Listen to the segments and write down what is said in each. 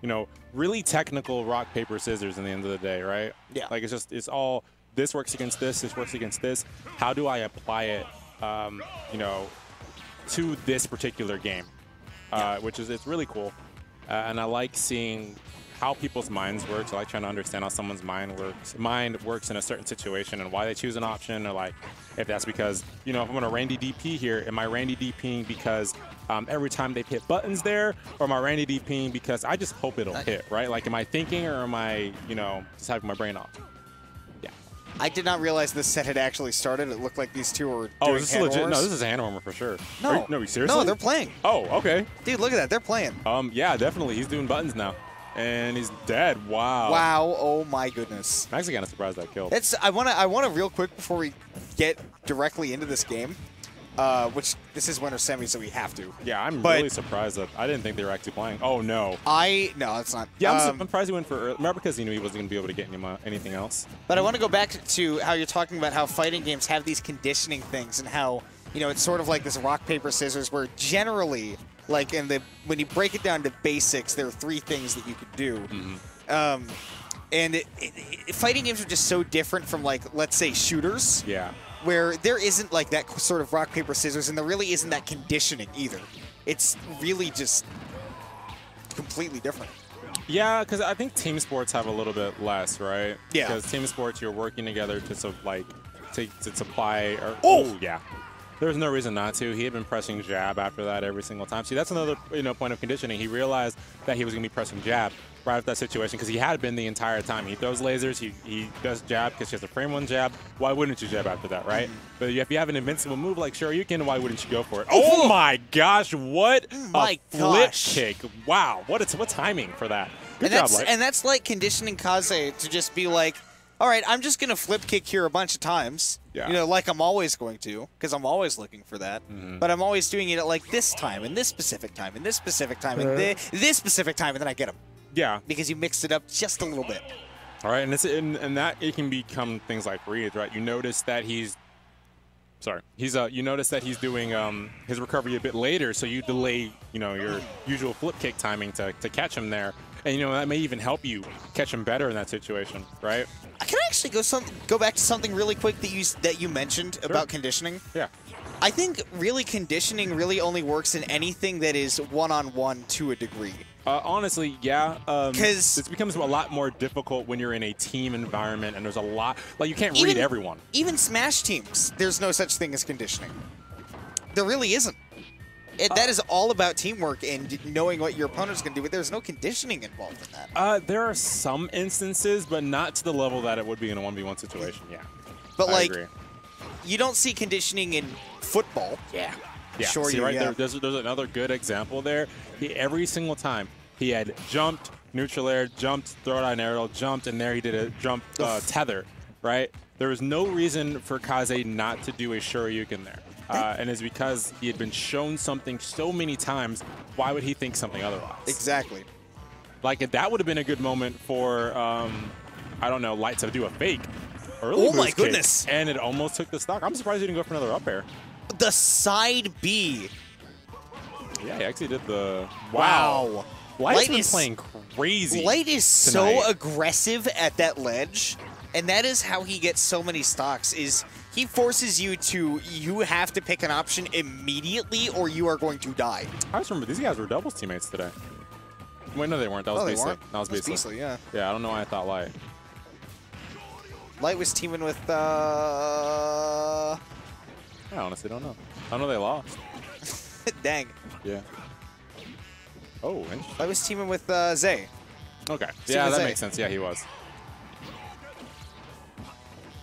you know, really technical rock, paper, scissors in the end of the day, right? Yeah. Like, it's all, this works against this works against this. How do I apply it, you know, to this particular game? Which is, it's really cool. And I like seeing how people's minds work. So I like trying to understand how someone's mind works in a certain situation and why they choose an option, or like if that's because, you know, if I'm going to Randy DP here, am I Randy DPing because every time they've hit buttons there, or am I Randy DPing because I just hope it'll hit, right? Like, am I thinking, or am I, you know, just having my brain off? Yeah. I did not realize this set had actually started. It looked like these two were doing is this legit? No, this is a hand warmer for sure. No. No, seriously? No, they're playing. Oh, okay. Dude, look at that. They're playing. Yeah, definitely. He's doing buttons now. And he's dead. Wow. Wow. Oh my goodness. I'm actually kind of surprised that killed. I wanna real quick before we get directly into this game, which this is winter semi, so we have to. Yeah, I'm really surprised that I didn't think they were actually playing. Oh no. No, it's not. Yeah, I'm surprised he went for early. Remember, because he knew he wasn't gonna be able to get anything else. But I want to go back to how you're talking about how fighting games have these conditioning things, and how, you know, it's sort of like this rock, paper, scissors, where generally, like when you break it down to basics, there are 3 things that you could do. Mm-hmm. And fighting games are just so different from, like, let's say shooters. Yeah. Where there isn't like that sort of rock, paper, scissors, and there really isn't that conditioning either. It's really just completely different. Yeah, because I think team sports have a little bit less, right? Yeah. Because team sports, you're working together to supply. Or, oh yeah. There's no reason not to. He had been pressing jab after that every single time. See, that's another point of conditioning. He realized that he was going to be pressing jab right after that situation, because he had been the entire time. He throws lasers. He does jab because he has to frame one jab. Why wouldn't you jab after that, right? But if you have an invincible move like Shoryuken, why wouldn't you go for it? Oh my gosh, what a flip kick. Wow, what timing for that. Good job, Light. And that's like conditioning Kaze to just be like, all right, I'm just going to flip kick here a bunch of times. Yeah. You know, like I'm always going to, because I'm always looking for that. But I'm always doing it at like this time, and this specific time, and this specific time, and this specific time, and then I get him. Yeah. Because you mixed it up just a little bit. All right, and that it can become things like reads, right? You notice that you notice that he's doing his recovery a bit later, so you delay, you know, your usual flip kick timing to catch him there. And, you know, that may even help you catch him better in that situation, right? Can I actually go back to something really quick that you mentioned about conditioning? Yeah. I think really conditioning really only works in anything that is one-on-one to a degree. Honestly, yeah. Because it becomes a lot more difficult when you're in a team environment and there's a lot, like, you can't read everyone. Even Smash teams, there's no such thing as conditioning. There really isn't. That is all about teamwork and knowing what your opponent's going to do, but there's no conditioning involved in that. There are some instances, but not to the level that it would be in a 1v1 situation, yeah. But, I agree. You don't see conditioning in football. Yeah. Sure, see, right there's another good example there. Every single time he had jumped, neutral air, jumped, throw down aerial, jumped, and there he did a jump tether, right? There was no reason for Kaze not to do a Shoryuken there. And it's because he had been shown something so many times. Why would he think something otherwise? Exactly. Like, that would have been a good moment for, I don't know, Light to do a fake. Early oh my goodness. And it almost took the stock. I'm surprised he didn't go for another up air. The side B. Yeah, he actually did the... Wow. Light's been playing crazy. Light is so aggressive at that ledge, and that is how he gets so many stocks, is he forces you have to pick an option immediately or you are going to die. I just remember these guys were doubles teammates today. Wait, no, they weren't. That was Beasley. That was Beasley, yeah. Yeah, I don't know why I thought Light. Light was teaming with, I honestly don't know. I know they lost. Dang. Yeah. Oh, interesting. I was teaming with Zay. Okay. Yeah, that makes sense. Yeah, he was.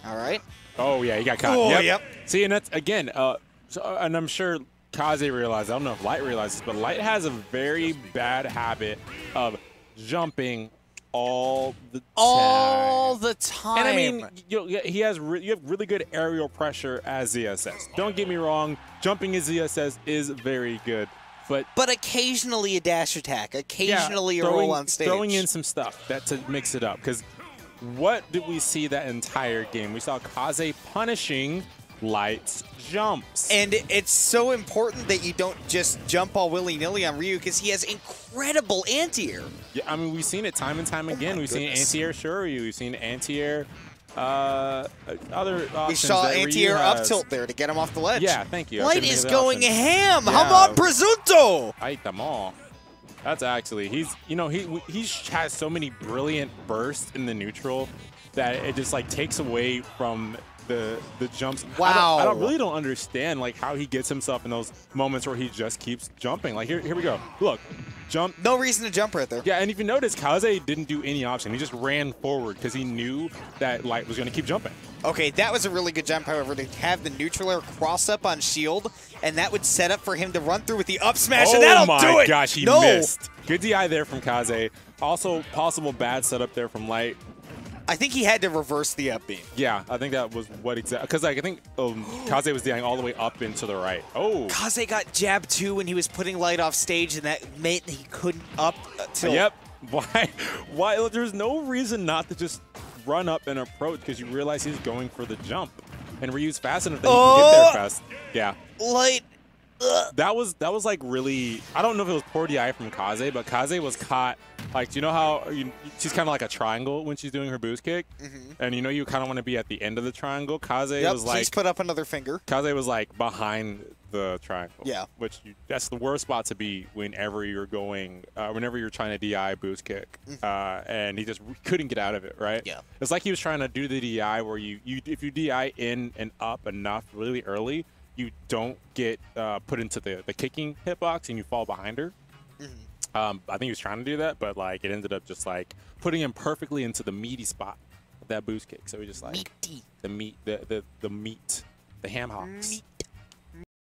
All right. Oh, yeah, he got caught. Oh, yep. See, and that's, again, and I'm sure Kaze realized, I don't know if Light realizes, but Light has a very bad habit of jumping all the time. All the time. And I mean, you have really good aerial pressure as ZSS. Don't get me wrong, jumping as ZSS is very good. But occasionally a dash attack, occasionally a roll on stage. Throwing in some stuff to mix it up. Because what did we see that entire game? We saw Kaze punishing Lights jumps. And it's so important that you don't just jump all willy-nilly on Ryu because he has incredible anti-air. Yeah, I mean, we've seen it time and time again. We've seen anti-air Shoryu. We've seen anti-air other options. We saw that anti-air Ryu up has. tilt there to get him off the ledge. Yeah, thank you. Light is going option. ham. Yeah. Hamon Presunto. I eat them all. That's actually, he has so many brilliant bursts in the neutral that it just like takes away from the jumps. Wow. I really don't understand like how he gets himself in those moments where he just keeps jumping. Like here we go. Look, jump. No reason to jump right there. Yeah, and if you notice, Kaze didn't do any option. He just ran forward because he knew that Light was going to keep jumping. Okay, that was a really good jump, however, to have the neutral air cross up on shield, and that would set up for him to run through with the up smash, and that'll do it! Oh my gosh, he missed. Good DI there from Kaze. Also, possible bad setup there from Light. I think he had to reverse the up beam. Yeah, I think that was what exactly, because like, I think Kaze was DIing all the way up and to the right. Oh. Kaze got jab 2 when he was putting Light off stage, and that meant he couldn't up till... Yep. Why? There's no reason not to just run up and approach because you realize he's going for the jump. And Ryu's fast enough that he can get there fast. Yeah. Light. That was like really, I don't know if it was poor DI from Kaze, but Kaze was caught, like, do you know how she's kind of like a triangle when she's doing her boost kick? And you know you kind of want to be at the end of the triangle? Kaze was like... He's put up another finger. Kaze was like behind the triangle. Yeah. That's the worst spot to be whenever you're going, whenever you're trying to DI boost kick. And he just couldn't get out of it, right? Yeah. It's like he was trying to do the DI where if you DI in and up enough really early, you don't get put into the kicking hitbox and you fall behind her. I think he was trying to do that, but like it ended up just like putting him perfectly into the meaty spot of that boost kick. So he just like Meaty. the meat, the meat, the ham hocks.